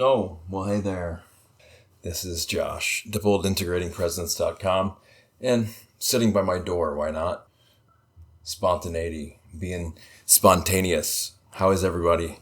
Oh, well, hey there. This is Josh, dippledintegratingpresence.com, and sitting by my door, why not? Spontaneity, being spontaneous. How is everybody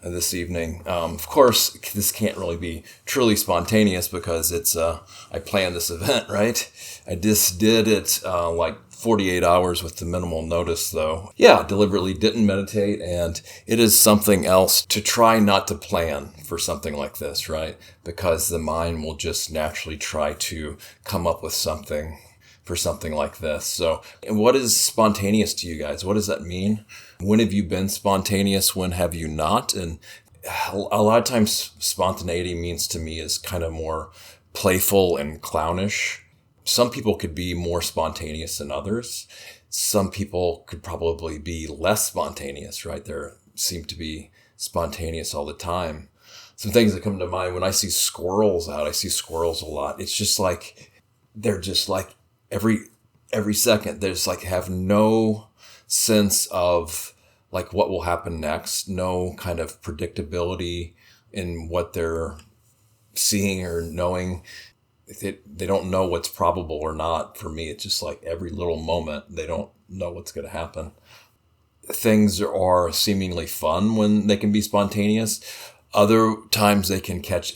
this evening? Of course, this can't really be truly spontaneous because I planned this event, right? I just did it like 48 hours with the minimal notice, though. Yeah, deliberately didn't meditate, and it is something else to try not to plan for something like this, right? Because the mind will just naturally try to come up with something for something like this. So, and what is spontaneous to you guys? What does that mean? When have you been spontaneous? When have you not? And a lot of times spontaneity means to me is kind of more playful and clownish. Some people could be more spontaneous than others. Some people could probably be less spontaneous, right? There seem to be spontaneous all the time. Some things that come to mind when I see squirrels out, I see squirrels a lot. It's just like, they're just like every second, there's like have no sense of like what will happen next, no kind of predictability in what they're seeing or knowing. They don't know what's probable or not. For me, it's just like every little moment, they don't know what's going to happen. Things are seemingly fun when they can be spontaneous. Other times it can catch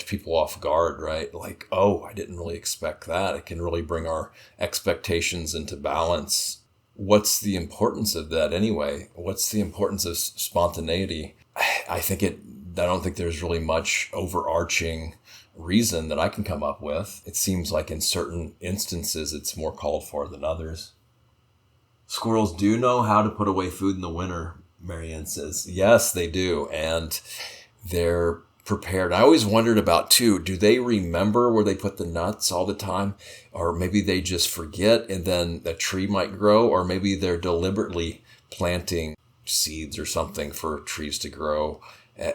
people off guard, right? Like, oh, I didn't really expect that. It can really bring our expectations into balance. What's the importance of that anyway? What's the importance of spontaneity? I don't think there's really much overarching reason that I can come up with. It seems like in certain instances it's more called for than others. Squirrels do know how to put away food in the winter, Marianne says. Yes, they do. And they're prepared. I always wondered about too, do they remember where they put the nuts all the time? Or maybe they just forget and then a tree might grow, or maybe they're deliberately planting seeds or something for trees to grow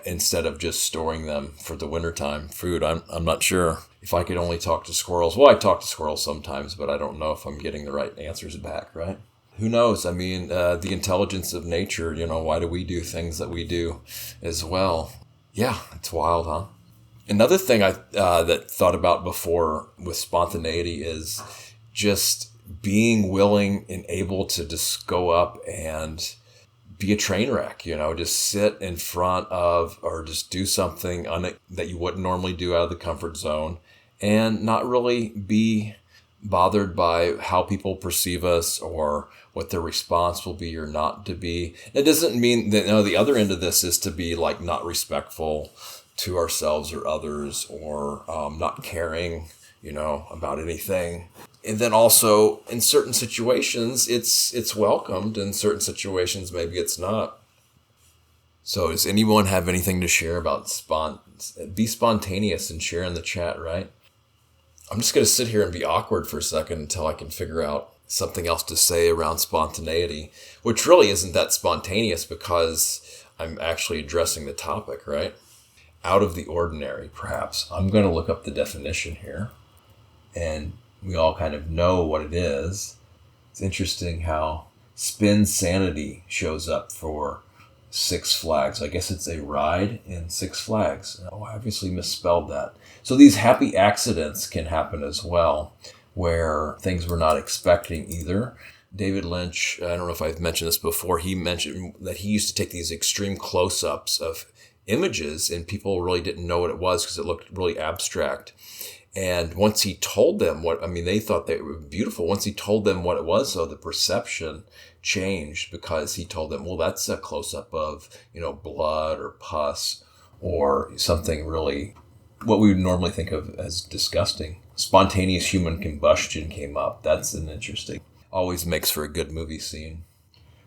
instead of just storing them for the wintertime food. I'm not sure. If I could only talk to squirrels, well, I talk to squirrels sometimes, but I don't know if I'm getting the right answers back, right? Who knows? I mean, the intelligence of nature, why do we do things that we do as well? Yeah, it's wild, huh? Another thing I that thought about before with spontaneity is just being willing and able to just go up and be a train wreck, just sit in front of or just do something that you wouldn't normally do out of the comfort zone and not really be bothered by how people perceive us or what their response will be or not to be. It doesn't mean that the other end of this is to be like not respectful to ourselves or others or not caring, about anything. And then also in certain situations, it's welcomed. In certain situations, maybe it's not. So does anyone have anything to share about be spontaneous and share in the chat, right? I'm just going to sit here and be awkward for a second until I can figure out something else to say around spontaneity, which really isn't that spontaneous because I'm actually addressing the topic, right? Out of the ordinary, perhaps. I'm going to look up the definition here, and we all kind of know what it is. It's interesting how Spin Sanity shows up for Six Flags. I guess it's a ride in Six Flags. Oh, I obviously misspelled that. So these happy accidents can happen as well, where things we're not expecting either. David Lynch, I don't know if I've mentioned this before, he mentioned that he used to take these extreme close-ups of images and people really didn't know what it was because it looked really abstract. And once he told them they thought they were beautiful. Once he told them what it was, so the perception changed because he told them, well, that's a close-up of, blood or pus or something really what we would normally think of as disgusting. Spontaneous human combustion came up. That's an interesting, always makes for a good movie scene.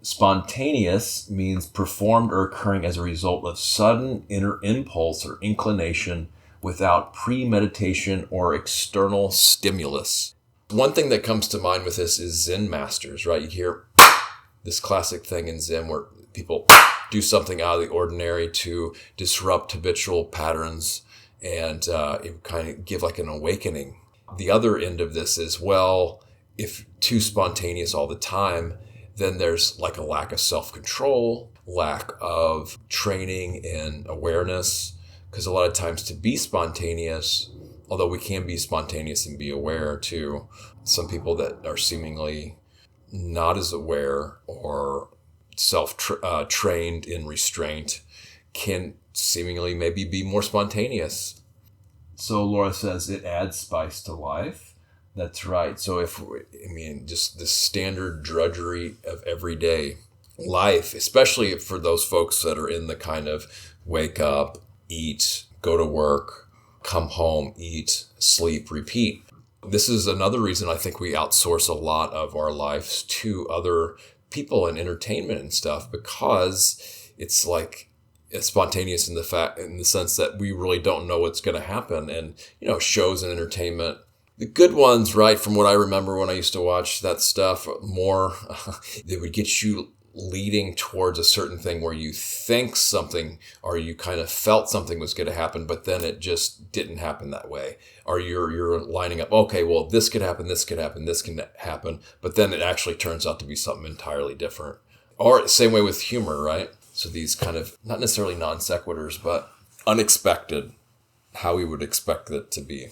Spontaneous means performed or occurring as a result of sudden inner impulse or inclination without premeditation or external stimulus. One thing that comes to mind with this is Zen Masters, right? You hear this classic thing in Zen where people do something out of the ordinary to disrupt habitual patterns and it kind of give like an awakening. The other end of this is, well, if too spontaneous all the time, then there's like a lack of self-control, lack of training and awareness, Because a lot of times to be spontaneous, although we can be spontaneous and be aware too, some people that are seemingly not as aware or self-trained in restraint can seemingly maybe be more spontaneous. So Laura says it adds spice to life. That's right. So just the standard drudgery of everyday life, especially for those folks that are in the kind of wake up, eat, go to work, come home, eat, sleep, repeat. This is another reason I think we outsource a lot of our lives to other people in entertainment and stuff, because it's like it's spontaneous in the sense that we really don't know what's going to happen. And, shows and entertainment, the good ones, right, from what I remember when I used to watch that stuff more, they would get you leading towards a certain thing where you think something or you kind of felt something was going to happen, but then it just didn't happen that way. Or you're lining up, okay, well, this could happen, this could happen, this can happen, but then it actually turns out to be something entirely different. Or same way with humor, right? So these kind of, not necessarily non sequiturs, but unexpected, how we would expect it to be.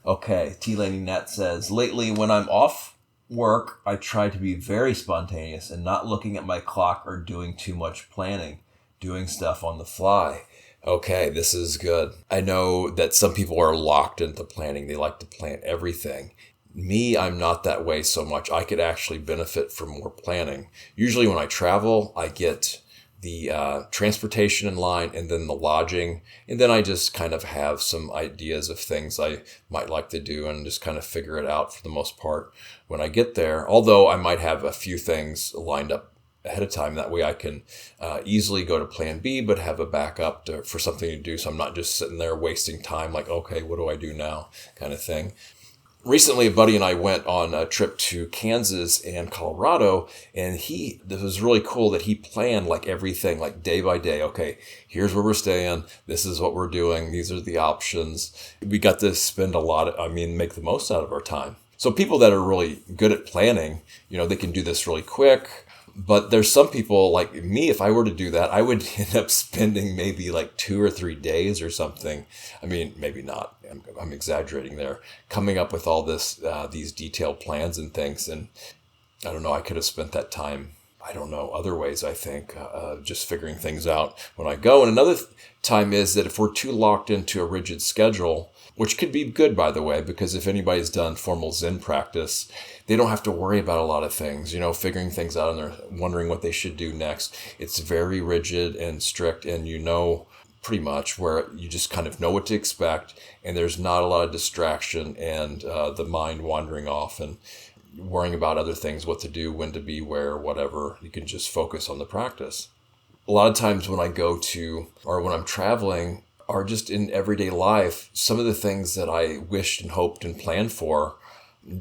Okay, T. Laney Nat says, lately when I'm off work, I try to be very spontaneous and not looking at my clock or doing too much planning, doing stuff on the fly. Okay, this is good. I know that some people are locked into planning. They like to plan everything. Me, I'm not that way so much. I could actually benefit from more planning. Usually when I travel, I get the transportation in line and then the lodging. And then I just kind of have some ideas of things I might like to do and just kind of figure it out for the most part when I get there. Although I might have a few things lined up ahead of time. That way I can easily go to plan B, but have a backup for something to do. So I'm not just sitting there wasting time like, okay, what do I do now kind of thing. Recently, a buddy and I went on a trip to Kansas and Colorado, and it was really cool that he planned like everything, like day by day. Okay, here's where we're staying. This is what we're doing. These are the options. We got to spend make the most out of our time. So people that are really good at planning, they can do this really quick. But there's some people like me, if I were to do that, I would end up spending maybe like 2 or 3 days or something. I mean, maybe not. I'm exaggerating there. Coming up with all these detailed plans and things. And I don't know, I could have spent that time, other ways, I think, just figuring things out when I go. And another time is that if we're too locked into a rigid schedule, which could be good, by the way, because if anybody's done formal Zen practice, they don't have to worry about a lot of things, figuring things out and they're wondering what they should do next. It's very rigid and strict, and pretty much where you just kind of know what to expect, and there's not a lot of distraction and the mind wandering off and worrying about other things, what to do, when to be, where, whatever. You can just focus on the practice. A lot of times when I go to, or when I'm traveling, or just in everyday life, some of the things that I wished and hoped and planned for,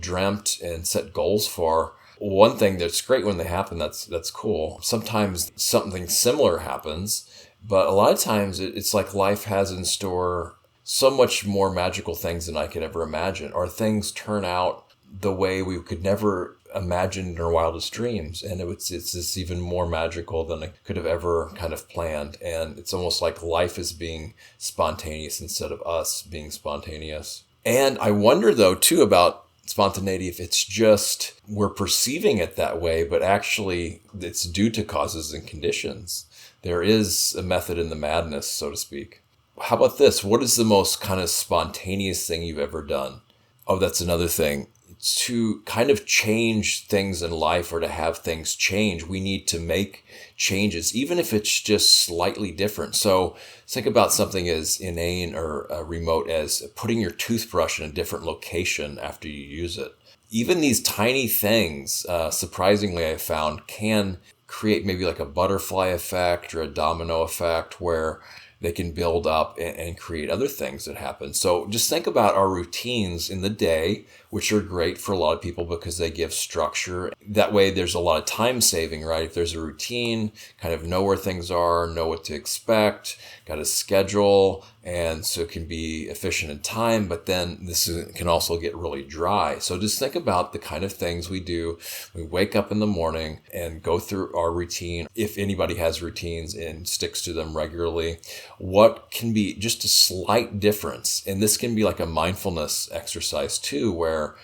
dreamt and set goals for, one thing that's great when they happen, that's cool. Sometimes something similar happens, but a lot of times it's like life has in store so much more magical things than I could ever imagine, or things turn out the way we could never imagine in our wildest dreams. And it's just even more magical than I could have ever kind of planned. And it's almost like life is being spontaneous instead of us being spontaneous. And I wonder, though, too, about spontaneity, if it's just we're perceiving it that way, but actually it's due to causes and conditions. There is a method in the madness, so to speak. How about this? What is the most kind of spontaneous thing you've ever done? Oh, that's another thing. To kind of change things in life, or to have things change, we need to make changes, even if it's just slightly different. So think about something as inane or remote as putting your toothbrush in a different location after you use it. Even these tiny things, surprisingly, I found, can create maybe like a butterfly effect or a domino effect where they can build up and create other things that happen. So just think about our routines in the day, which are great for a lot of people because they give structure. That way there's a lot of time saving, right? If there's a routine, kind of know where things are, know what to expect, got a schedule, And so it can be efficient in time, but then can also get really dry. So just think about the kind of things we do. We wake up in the morning and go through our routine. If anybody has routines and sticks to them regularly, what can be just a slight difference? And this can be like a mindfulness exercise too, where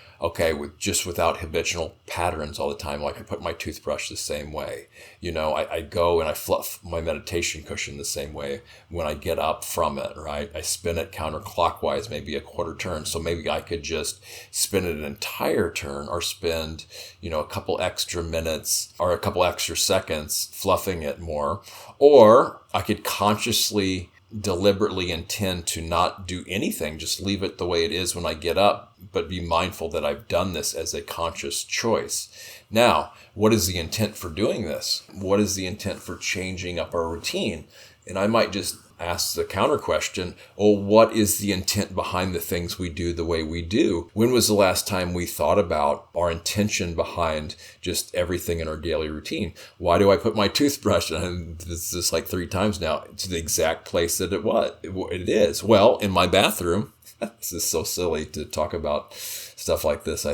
without habitual patterns all the time, like I put my toothbrush the same way. I go and I fluff my meditation cushion the same way when I get up from it, right? I spin it counterclockwise, maybe a quarter turn. So maybe I could just spin it an entire turn, or spend, a couple extra minutes or a couple extra seconds fluffing it more. Or I could consciously, deliberately intend to not do anything, just leave it the way it is when I get up, but be mindful that I've done this as a conscious choice. Now, what is the intent for doing this? What is the intent for changing up our routine? And I might just ask the counter question, what is the intent behind the things we do the way we do? When was the last time we thought about our intention behind just everything in our daily routine? Why do I put my toothbrush, and this is like 3 times now, to the exact place that it is? Well, in my bathroom. This is so silly to talk about stuff like this.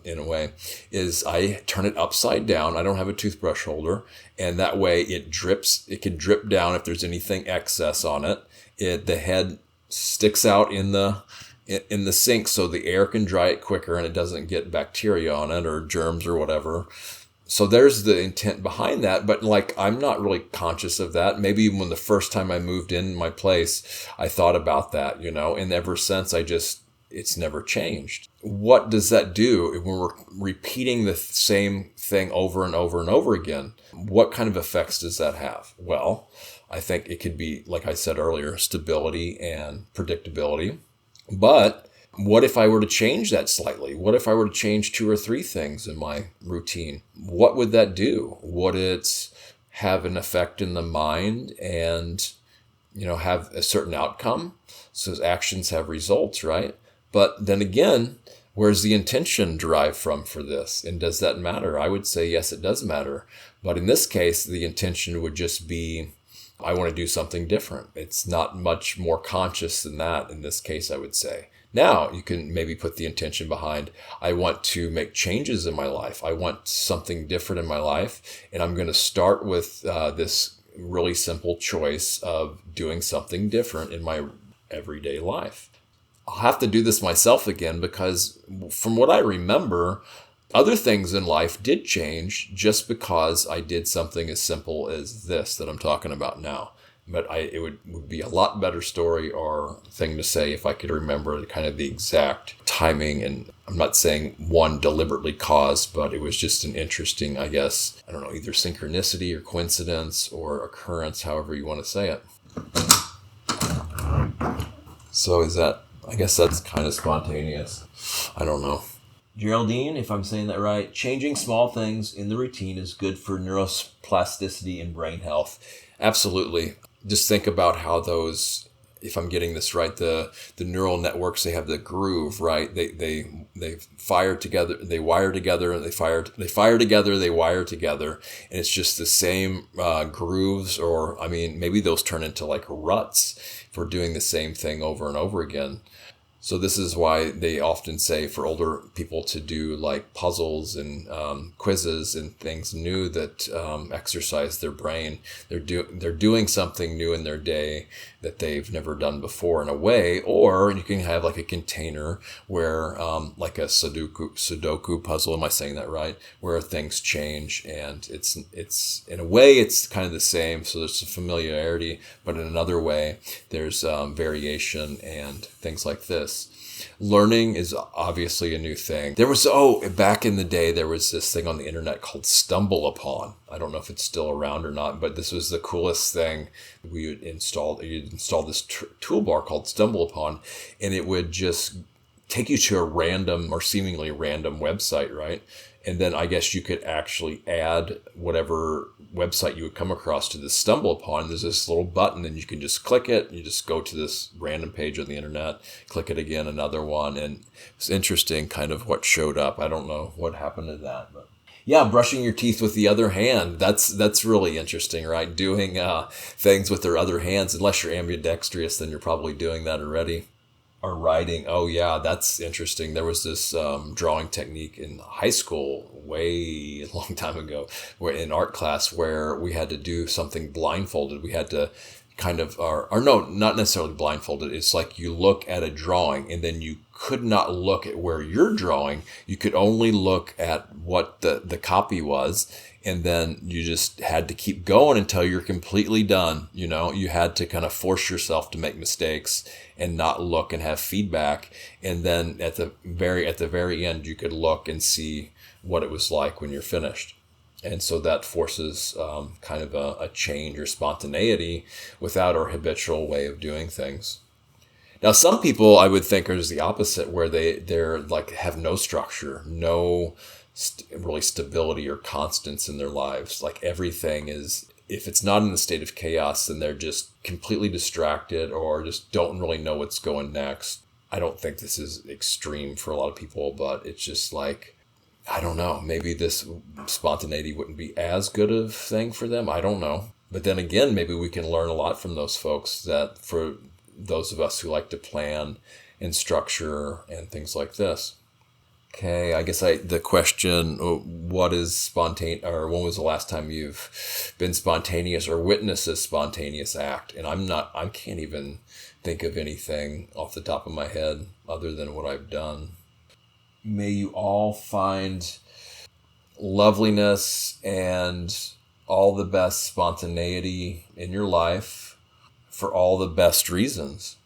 In a way, is I turn it upside down. I don't have a toothbrush holder, and that way it drips. It can drip down if there's anything excess on it. The head sticks out in the sink, so the air can dry it quicker, and it doesn't get bacteria on it or germs or whatever. So there's the intent behind that, but I'm not really conscious of that. Maybe even when the first time I moved in my place, I thought about that, and ever since it's never changed. What does that do when we're repeating the same thing over and over and over again? What kind of effects does that have? Well, I think it could be, like I said earlier, stability and predictability. But what if I were to change that slightly? What if I were to change 2 or 3 things in my routine? What would that do? Would it have an effect in the mind and, have a certain outcome? So actions have results, right? But then again, where's the intention derived from for this? And does that matter? I would say, yes, it does matter. But in this case, the intention would just be, I want to do something different. It's not much more conscious than that in this case, I would say. Now, you can maybe put the intention behind, I want to make changes in my life. I want something different in my life. And I'm going to start with this really simple choice of doing something different in my everyday life. I'll have to do this myself again, because from what I remember, other things in life did change just because I did something as simple as this that I'm talking about now. But it would be a lot better story or thing to say if I could remember kind of the exact timing. And I'm not saying one deliberately caused, but it was just an interesting, I guess, I don't know, either synchronicity or coincidence or occurrence, however you want to say it. So I guess that's kind of spontaneous. I don't know. Geraldine, if I'm saying that right, changing small things in the routine is good for neuroplasticity and brain health. Absolutely. Just think about how those, if I'm getting this right, the neural networks, they have the groove, right? They fire together, they wire together, and they fire together, they wire together, and it's just the same grooves, or maybe those turn into like ruts for doing the same thing over and over again. So this is why they often say for older people to do like puzzles and quizzes and things new that exercise their brain. They're doing something new in their day that they've never done before in a way. Or you can have like a container where like a Sudoku puzzle. Am I saying that right? Where things change, and it's in a way it's kind of the same. So there's a familiarity, but in another way there's variation and things like this. Learning is obviously a new thing. Back in the day, there was this thing on the internet called Stumble Upon. I don't know if it's still around or not, but this was the coolest thing. You'd install this toolbar called Stumble Upon, and it would just take you to a random or seemingly random website, right? And then I guess you could actually add whatever website you would come across to this Stumble Upon. There's this little button, and you can just click it. You just go to this random page on the internet, click it again, another one. And it's interesting kind of what showed up. I don't know what happened to that, but Yeah, brushing your teeth with the other hand. That's really interesting, right? Doing things with their other hands. Unless you're ambidextrous, then you're probably doing that already. Or writing. Oh, yeah, that's interesting. There was this drawing technique in high school, way a long time ago, where in art class where we had to do something blindfolded. We had to kind of, or no, not necessarily blindfolded. It's like you look at a drawing and then you could not look at where you're drawing. You could only look at what the copy was. And then you just had to keep going until you're completely done. You know, you had to kind of force yourself to make mistakes and not look and have feedback. And then at the very end, you could look and see what it was like when you're finished. And so that forces kind of a change or spontaneity without our habitual way of doing things. Now, some people I would think are the opposite, where they're like have no structure, no really stability or constants in their lives. Like everything is, if it's not in a state of chaos, then they're just completely distracted or just don't really know what's going next. I don't think this is extreme for a lot of people, but it's just like, I don't know, maybe this spontaneity wouldn't be as good of thing for them. I don't know. But then again, maybe we can learn a lot from those folks, that for those of us who like to plan and structure and things like this. Okay, I guess the question, what is spontaneous, or when was the last time you've been spontaneous or witnessed a spontaneous act? And I can't even think of anything off the top of my head other than what I've done. May you all find loveliness and all the best spontaneity in your life for all the best reasons.